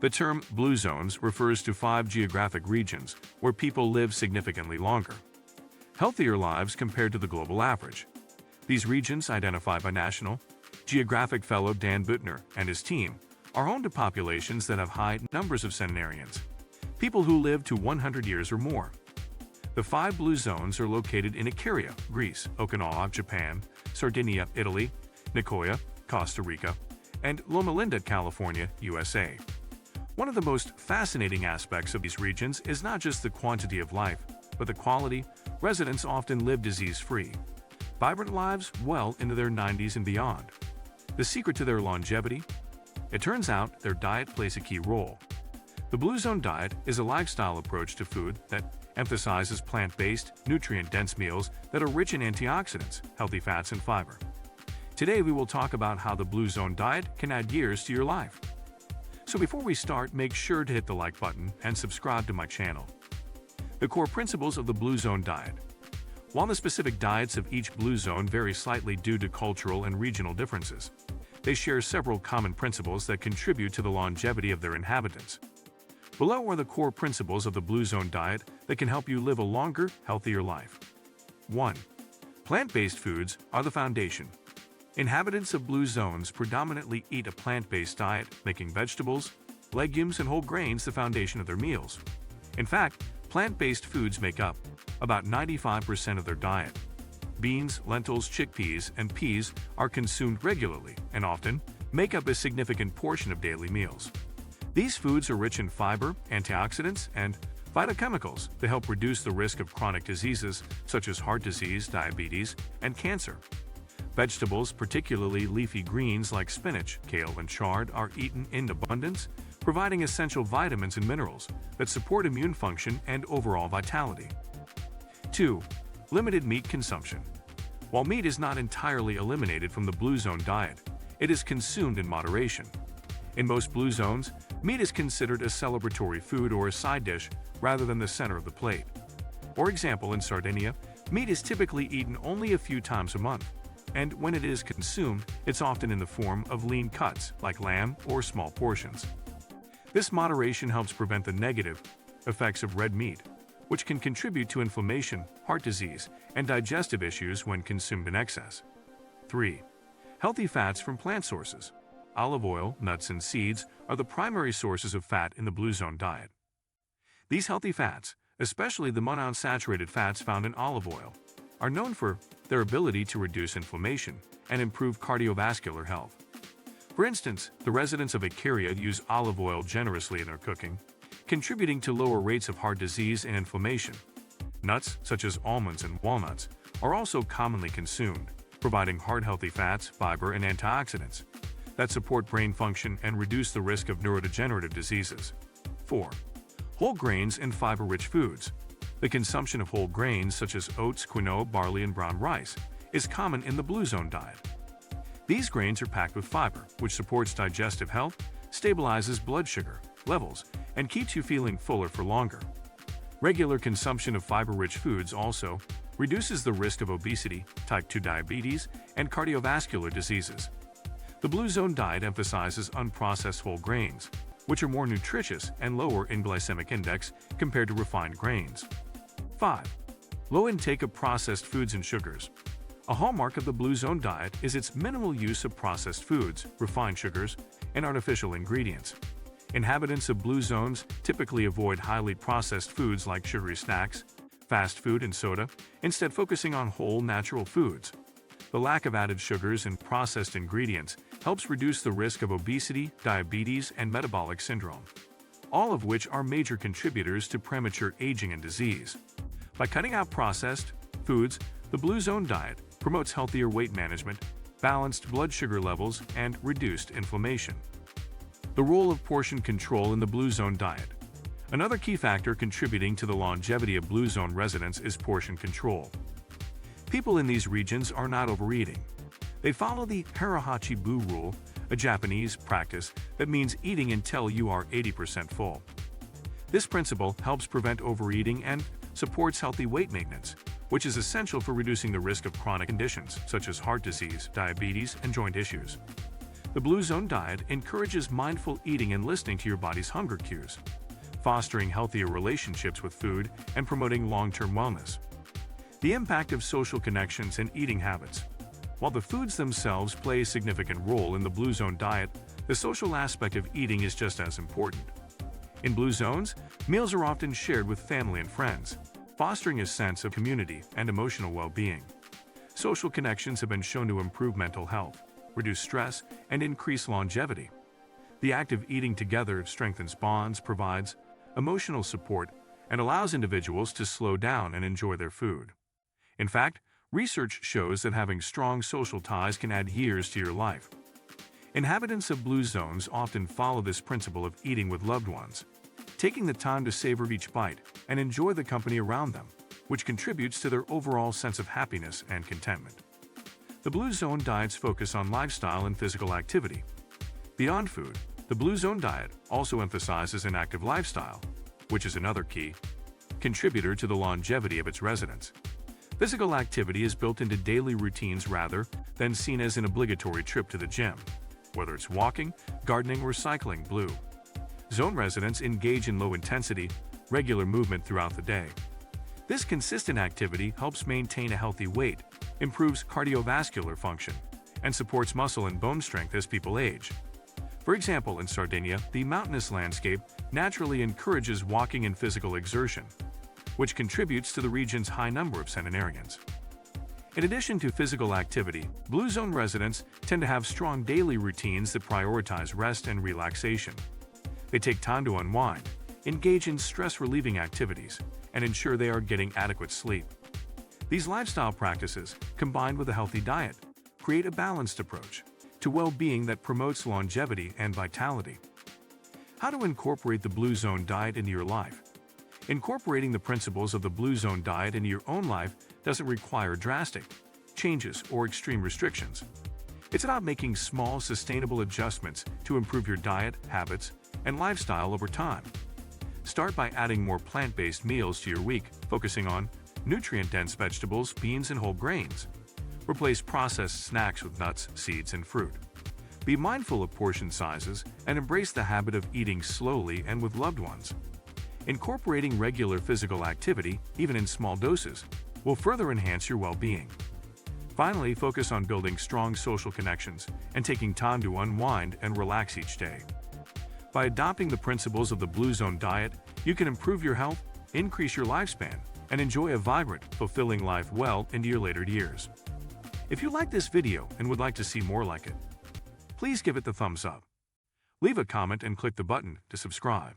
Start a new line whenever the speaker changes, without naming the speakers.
The term blue zones refers to 5 geographic regions where people live significantly longer, healthier lives compared to the global average. These regions, identified by National Geographic fellow Dan Buettner and his team, are home to populations that have high numbers of centenarians, people who live to 100 years or more. The 5 blue zones are located in Icaria, Greece, Okinawa, Japan, Sardinia, Italy, Nicoya, Costa Rica, and Loma Linda, California, USA. One of the most fascinating aspects of these regions is not just the quantity of life, but the quality. Residents often live disease-free, vibrant lives well into their 90s and beyond. The secret to their longevity? It turns out their diet plays a key role. The Blue Zone diet is a lifestyle approach to food that emphasizes plant-based, nutrient-dense meals that are rich in antioxidants, healthy fats, and fiber. Today we will talk about how the Blue Zone diet can add years to your life. So before we start, make sure to hit the like button and subscribe to my channel. The core principles of the Blue Zone diet. While the specific diets of each Blue Zone vary slightly due to cultural and regional differences, they share several common principles that contribute to the longevity of their inhabitants. Below are the core principles of the Blue Zone diet that can help you live a longer, healthier life. 1. Plant-based foods are the foundation. Inhabitants of Blue Zones predominantly eat a plant-based diet, making vegetables, legumes, and whole grains the foundation of their meals. In fact, plant-based foods make up about 95% of their diet. Beans, lentils, chickpeas, and peas are consumed regularly and often make up a significant portion of daily meals. These foods are rich in fiber, antioxidants, and phytochemicals that help reduce the risk of chronic diseases such as heart disease, diabetes, and cancer. Vegetables, particularly leafy greens like spinach, kale, and chard, are eaten in abundance, providing essential vitamins and minerals that support immune function and overall vitality. 2. Limited meat consumption. While meat is not entirely eliminated from the Blue Zone diet, it is consumed in moderation. In most Blue Zones, meat is considered a celebratory food or a side dish rather than the center of the plate. For example, in Sardinia, meat is typically eaten only a few times a month, and when it is consumed, it's often in the form of lean cuts like lamb or small portions. This moderation helps prevent the negative effects of red meat, which can contribute to inflammation, heart disease, and digestive issues when consumed in excess. 3. Healthy fats from plant sources. Olive oil, nuts, and seeds are the primary sources of fat in the Blue Zone diet. These healthy fats, especially the monounsaturated fats found in olive oil, are known for their ability to reduce inflammation and improve cardiovascular health. For instance, the residents of Icaria use olive oil generously in their cooking, contributing to lower rates of heart disease and inflammation. Nuts, such as almonds and walnuts, are also commonly consumed, providing heart-healthy fats, fiber, and antioxidants that support brain function and reduce the risk of neurodegenerative diseases. 4. Whole grains and fiber-rich foods. The consumption of whole grains such as oats, quinoa, barley, and brown rice is common in the Blue Zone diet. These grains are packed with fiber, which supports digestive health, stabilizes blood sugar levels, and keeps you feeling fuller for longer. Regular consumption of fiber-rich foods also reduces the risk of obesity, type 2 diabetes, and cardiovascular diseases. The Blue Zone diet emphasizes unprocessed whole grains, which are more nutritious and lower in glycemic index compared to refined grains. 5. Low intake of processed foods and sugars. A hallmark of the Blue Zone diet is its minimal use of processed foods, refined sugars, and artificial ingredients. Inhabitants of Blue Zones typically avoid highly processed foods like sugary snacks, fast food, and soda, instead focusing on whole, natural foods. The lack of added sugars and processed ingredients helps reduce the risk of obesity, diabetes, and metabolic syndrome, all of which are major contributors to premature aging and disease. By cutting out processed foods, the Blue Zone diet promotes healthier weight management, balanced blood sugar levels, and reduced inflammation. The role of portion control in the Blue Zone diet. Another key factor contributing to the longevity of Blue Zone residents is portion control. People in these regions are not overeating. They follow the Harahachi-bu rule, a Japanese practice that means eating until you are 80% full. This principle helps prevent overeating and supports healthy weight maintenance, which is essential for reducing the risk of chronic conditions such as heart disease, diabetes, and joint issues. The Blue Zone diet encourages mindful eating and listening to your body's hunger cues, fostering healthier relationships with food and promoting long-term wellness. The impact of social connections and eating habits. While the foods themselves play a significant role in the Blue Zone diet, the social aspect of eating is just as important. In Blue Zones, meals are often shared with family and friends, fostering a sense of community and emotional well-being. Social connections have been shown to improve mental health, reduce stress, and increase longevity. The act of eating together strengthens bonds, provides emotional support, and allows individuals to slow down and enjoy their food. In fact, research shows that having strong social ties can add years to your life. Inhabitants of Blue Zones often follow this principle of eating with loved ones, taking the time to savor each bite and enjoy the company around them, which contributes to their overall sense of happiness and contentment. The Blue Zone diets focus on lifestyle and physical activity. Beyond food, the Blue Zone diet also emphasizes an active lifestyle, which is another key contributor to the longevity of its residents. Physical activity is built into daily routines rather than seen as an obligatory trip to the gym, whether it's walking, gardening, or cycling. Blue Zone residents engage in low-intensity, regular movement throughout the day. This consistent activity helps maintain a healthy weight, improves cardiovascular function, and supports muscle and bone strength as people age. For example, in Sardinia, the mountainous landscape naturally encourages walking and physical exertion, which contributes to the region's high number of centenarians. In addition to physical activity, Blue Zone residents tend to have strong daily routines that prioritize rest and relaxation. They take time to unwind, engage in stress-relieving activities, and ensure they are getting adequate sleep. These lifestyle practices, combined with a healthy diet, create a balanced approach to well-being that promotes longevity and vitality. How to incorporate the Blue Zone diet into your life? Incorporating the principles of the Blue Zone diet into your own life doesn't require drastic changes or extreme restrictions. It's about making small, sustainable adjustments to improve your diet, habits, and lifestyle over time. Start by adding more plant-based meals to your week, focusing on nutrient-dense vegetables, beans, and whole grains. Replace processed snacks with nuts, seeds, and fruit. Be mindful of portion sizes and embrace the habit of eating slowly and with loved ones. Incorporating regular physical activity, even in small doses, will further enhance your well-being. Finally, focus on building strong social connections and taking time to unwind and relax each day. By adopting the principles of the Blue Zone diet, you can improve your health, increase your lifespan, and enjoy a vibrant, fulfilling life well into your later years. If you like this video and would like to see more like it, please give it the thumbs up. Leave a comment and click the button to subscribe.